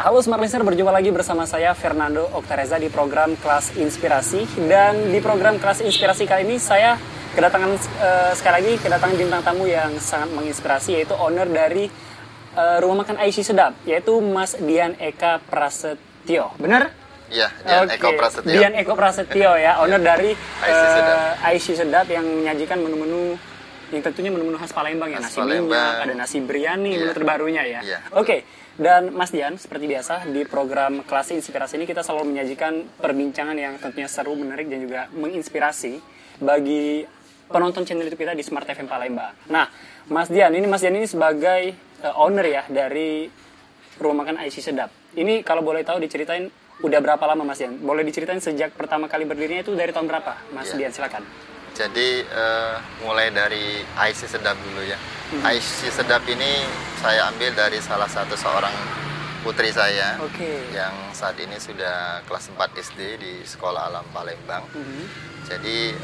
Halo Smart Listener, berjumpa lagi bersama saya Fernando Oktareza di program Kelas Inspirasi. Dan di program Kelas Inspirasi kali ini saya kedatangan sekali lagi kedatangan bintang tamu yang sangat menginspirasi, yaitu owner dari rumah makan Aishi Sedap, yaitu Mas Dian Eka Prasetyo. Benar? Iya, Dian Eka Prasetyo. Dian Eka Prasetyo ya, owner dari Aishi Sedap yang menyajikan menu-menu yang tentunya menu-menu khas Palembang ya, nasi minyak, ada nasi biryani, menu terbarunya ya. Oke. Dan Mas Dian, seperti biasa di program Kelas Inspirasi ini kita selalu menyajikan perbincangan yang tentunya seru, menarik dan juga menginspirasi bagi penonton channel YouTube kita di Smart FM Palembang. Nah, Mas Dian ini sebagai owner ya dari rumah makan Aishi Sedap. Ini kalau boleh tahu diceritain udah berapa lama Mas Dian? Boleh diceritain sejak pertama kali berdirinya itu dari tahun berapa? Mas Dian, silakan. Jadi mulai dari Aishi Sedap dulu ya. Aishi Sedap ini saya ambil dari seorang putri saya yang saat ini sudah kelas 4 SD di Sekolah Alam Palembang. Jadi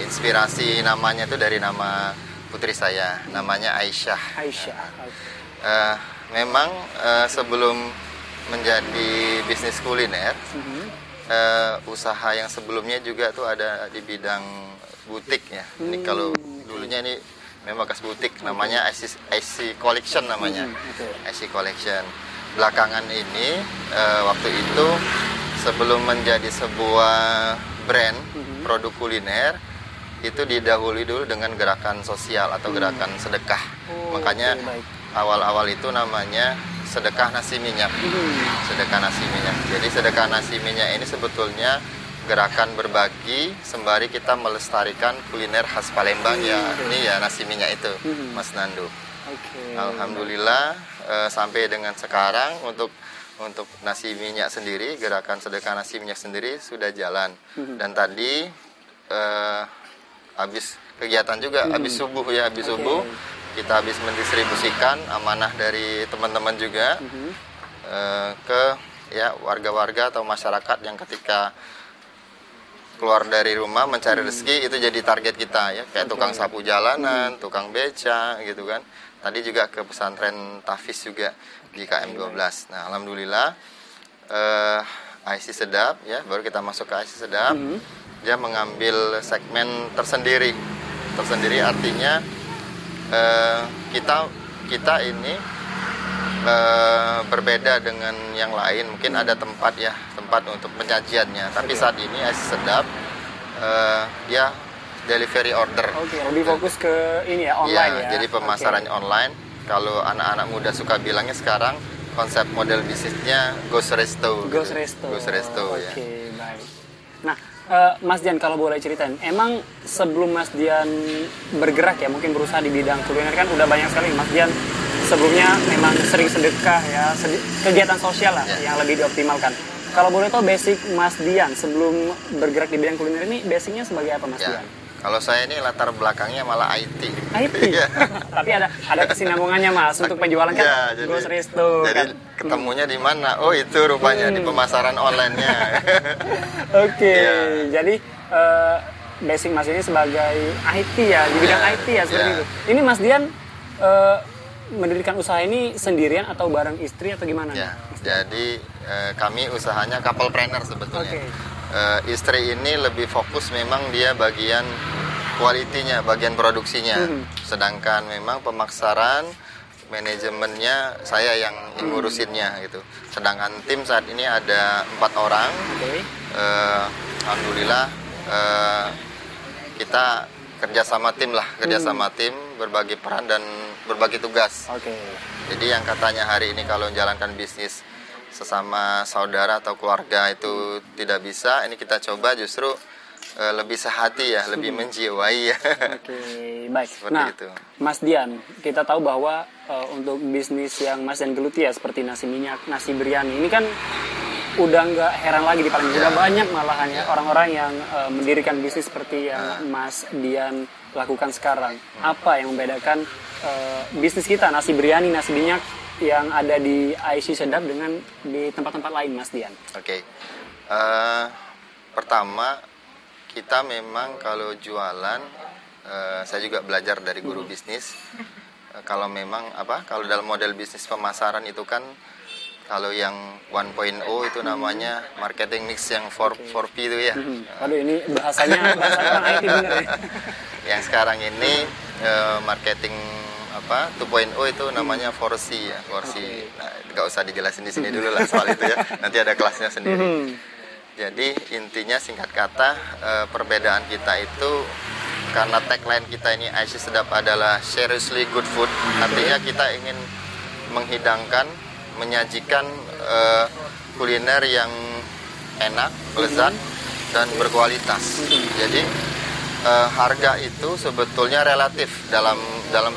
inspirasi namanya itu dari nama putri saya, namanya Aisyah. Memang sebelum menjadi bisnis kuliner, usaha yang sebelumnya juga tuh ada di bidang butik ya. Ini kalau dulunya ini memang bekas butik, namanya Aishi Collection namanya. Aishi Collection. Belakangan ini waktu itu sebelum menjadi sebuah brand produk kuliner itu didahului dulu dengan gerakan sosial atau gerakan sedekah. Makanya awal-awal itu namanya sedekah nasi minyak. Sedekah nasi minyak. Jadi sedekah nasi minyak ini sebetulnya gerakan berbagi sembari kita melestarikan kuliner khas Palembang ya, ini ya nasi minyak itu, Mas Nando. Alhamdulillah sampai dengan sekarang untuk nasi minyak sendiri, gerakan sedekah nasi minyak sendiri sudah jalan. Dan tadi habis kegiatan juga, habis subuh kita habis mendistribusikan amanah dari teman-teman juga ke ya warga-warga atau masyarakat yang ketika keluar dari rumah mencari rezeki itu jadi target kita ya, kayak tukang sapu jalanan, tukang beca gitu kan. Tadi juga ke pesantren Tahfiz juga di KM 12. Nah, alhamdulillah Aishi Sedap ya, baru kita masuk ke Aishi Sedap. Dia mengambil segmen tersendiri. Tersendiri artinya kita ini berbeda dengan yang lain. Mungkin ada tempat untuk penyajiannya, tapi saat ini Aishi Sedap dia delivery order. Lebih fokus ke ini ya, online ya. Jadi pemasarannya online. Kalau anak-anak muda suka bilangnya sekarang konsep model bisnisnya Ghost Resto. Baik. Nah, Mas Dian kalau boleh ceritain, emang sebelum Mas Dian bergerak ya, mungkin berusaha di bidang kuliner kan udah banyak sekali Mas Dian sebelumnya memang sering sedekah ya, kegiatan sosial lah yang lebih dioptimalkan. Kalau boleh tahu basic Mas Dian sebelum bergerak di bidang kuliner ini basicnya sebagai apa Mas Dian? Kalau saya ini latar belakangnya malah IT. Tapi ada kesinambungannya Mas untuk penjualan kan Ghost Resto. Jadi ketemunya di mana? Oh itu rupanya di pemasaran online-nya. Jadi basic Mas ini sebagai IT ya, di bidang IT ya seperti itu. Ini Mas Dian mendirikan usaha ini sendirian atau bareng istri atau gimana? Jadi kami usahanya couple-planner sebetulnya. Istri ini lebih fokus memang dia bagian kualitinya, bagian produksinya. Sedangkan memang pemasaran, manajemennya saya yang ngurusinnya gitu. Sedangkan tim saat ini ada 4 orang. Alhamdulillah kita kerjasama tim, berbagi peran dan berbagi tugas. Jadi yang katanya hari ini kalau menjalankan bisnis sesama saudara atau keluarga itu tidak bisa, ini kita coba justru lebih sehati ya, lebih menjiwai ya. Baik. Nah, itu. Mas Dian, kita tahu bahwa untuk bisnis yang Mas Dian geluti ya seperti nasi minyak, nasi biryani, ini kan udah nggak heran lagi di Palembang, udah banyak malahan ya orang-orang yang mendirikan bisnis seperti yang Mas Dian lakukan sekarang. Apa yang membedakan bisnis kita nasi biryani, nasi minyak yang ada di Aishi Sedap dengan di tempat-tempat lain Mas Dian? Pertama kita memang kalau jualan, saya juga belajar dari guru bisnis. Kalau memang kalau dalam model bisnis pemasaran itu kan Kalau yang 1.0 itu namanya marketing mix yang 4P itu ya. Aduh, ini bahasa orang IT bener ya. Yang sekarang ini marketing 2.0 itu namanya 4C ya, 4C. Nah, nggak usah dijelasin di sini dulu lah soal itu ya. Nanti ada kelasnya sendiri. Jadi intinya singkat kata perbedaan kita itu karena tagline kita ini IC Sedap adalah seriously good food. Artinya kita ingin menghidangkan, menyajikan kuliner yang enak, lezat, dan berkualitas. Jadi harga itu sebetulnya relatif dalam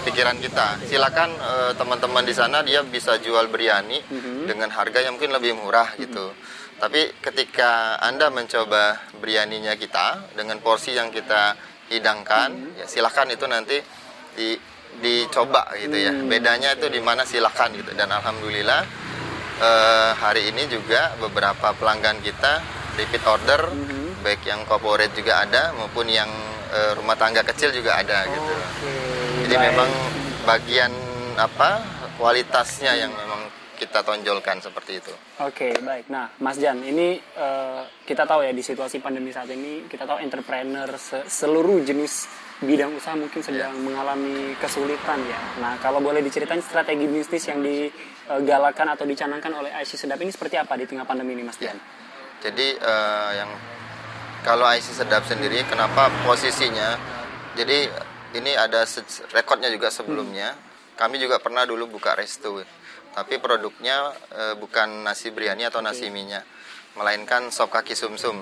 pikiran kita. Silakan teman-teman di sana dia bisa jual biryani dengan harga yang mungkin lebih murah gitu. Tapi ketika Anda mencoba biryaninya kita dengan porsi yang kita hidangkan, ya silakan itu nanti dicoba gitu ya. Bedanya itu di mana silakan gitu. Dan alhamdulillah hari ini juga beberapa pelanggan kita repeat order, baik yang corporate juga ada maupun yang rumah tangga kecil juga ada gitu. Jadi memang bagian kualitasnya yang memang kita tonjolkan seperti itu. Oke, baik. Nah, Mas Jan, ini kita tahu ya di situasi pandemi saat ini, kita tahu entrepreneur seluruh jenis bidang usaha mungkin sedang mengalami kesulitan ya. Nah, kalau boleh diceritain strategi bisnis yang digalakan atau dicanangkan oleh IC Sedap ini seperti apa di tengah pandemi ini, Mas Jan? Jadi yang kalau IC Sedap sendiri, kenapa posisinya? Jadi ini ada rekodnya juga sebelumnya. Kami juga pernah dulu buka resto. Tapi produknya bukan nasi biryani atau nasi mie-nya, melainkan sop kaki sumsum.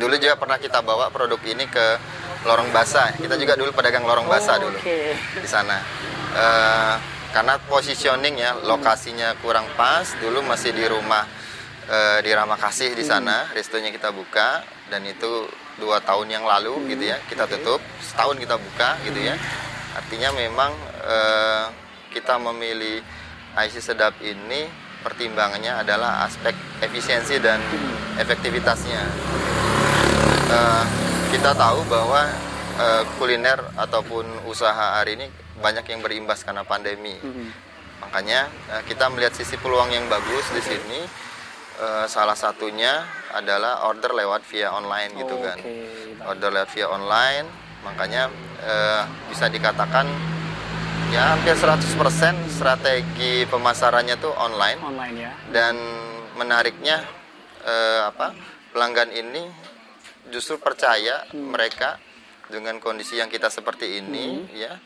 Dulu juga pernah kita bawa produk ini ke Lorong Basah. Kita juga dulu pedagang Lorong Basah dulu di sana. Karena positioning ya, lokasinya kurang pas. Dulu masih di rumah di Ramakasih di sana, restonya kita buka, dan itu 2 tahun yang lalu gitu ya. Kita tutup, setahun kita buka gitu ya. Artinya memang kita memilih IC Sedap ini pertimbangannya adalah aspek efisiensi dan efektivitasnya. Kita tahu bahwa kuliner ataupun usaha hari ini banyak yang berimbas karena pandemi. Makanya kita melihat sisi peluang yang bagus di sini. Salah satunya adalah order lewat via online gitu kan. Order lewat via online, makanya bisa dikatakan ya hampir 100% strategi pemasarannya tuh online ya. Dan menariknya pelanggan ini justru percaya mereka dengan kondisi yang kita seperti ini ya,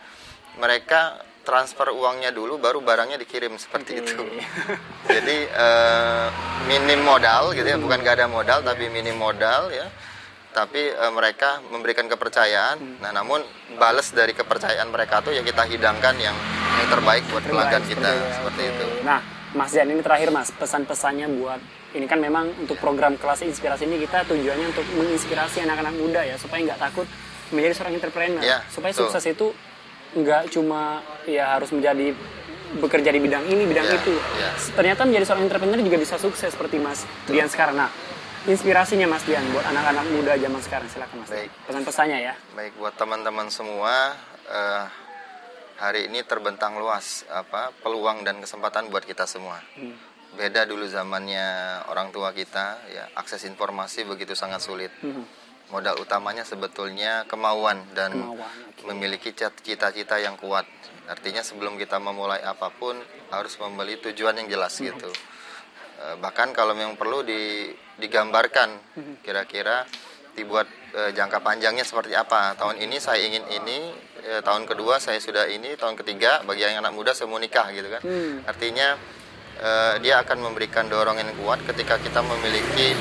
mereka transfer uangnya dulu baru barangnya dikirim seperti itu. Jadi minim modal gitu ya, bukan gak ada modal tapi minim modal ya. Tapi mereka memberikan kepercayaan. Nah, namun balas dari kepercayaan mereka tuh yang kita hidangkan yang terbaik buat pelanggan kita seperti itu. Nah, Mas Jan, ini terakhir Mas, pesan-pesannya buat ini kan memang untuk program kelas inspirasi ini kita tujuannya untuk menginspirasi anak-anak muda ya supaya nggak takut menjadi seorang entrepreneur. Ya, supaya sukses itu nggak cuma ya harus menjadi bekerja di bidang ini, bidang itu. Ternyata menjadi seorang entrepreneur juga bisa sukses seperti Mas Dian sekarang. Nah, inspirasinya Mas Dian buat anak-anak muda zaman sekarang, silakan Mas. Baik. Pesan-pesannya ya. Baik, buat teman-teman semua, hari ini terbentang luas peluang dan kesempatan buat kita semua. Beda dulu zamannya orang tua kita, ya akses informasi begitu sangat sulit. Modal utamanya sebetulnya kemauan dan memiliki cita-cita yang kuat. Artinya sebelum kita memulai apapun harus membeli tujuan yang jelas gitu. Bahkan kalau memang perlu digambarkan kira-kira dibuat jangka panjangnya seperti apa. Tahun ini saya ingin ini, tahun kedua saya sudah ini, tahun ketiga bagi yang anak muda saya mau nikah gitu kan. Artinya dia akan memberikan dorongan yang kuat ketika kita memiliki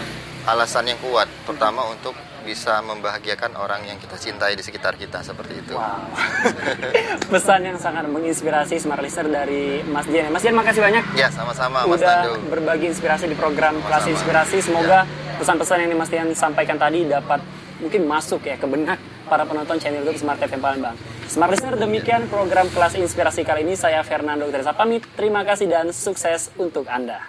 alasan yang kuat, terutama untuk bisa membahagiakan orang yang kita cintai di sekitar kita seperti itu. Wow. Pesan yang sangat menginspirasi Smart Listener dari Mas Dian. Mas Dian, makasih banyak. Ya, sama-sama Mas udah Tandu. Berbagi inspirasi di program Kelas Inspirasi. Semoga pesan-pesan yang Mas Dian sampaikan tadi dapat mungkin masuk ya ke benak para penonton channel YouTube Smart FM Palembang. Smart Listener, demikian program Kelas Inspirasi kali ini. Saya Fernando Teresa pamit. Terima kasih dan sukses untuk Anda.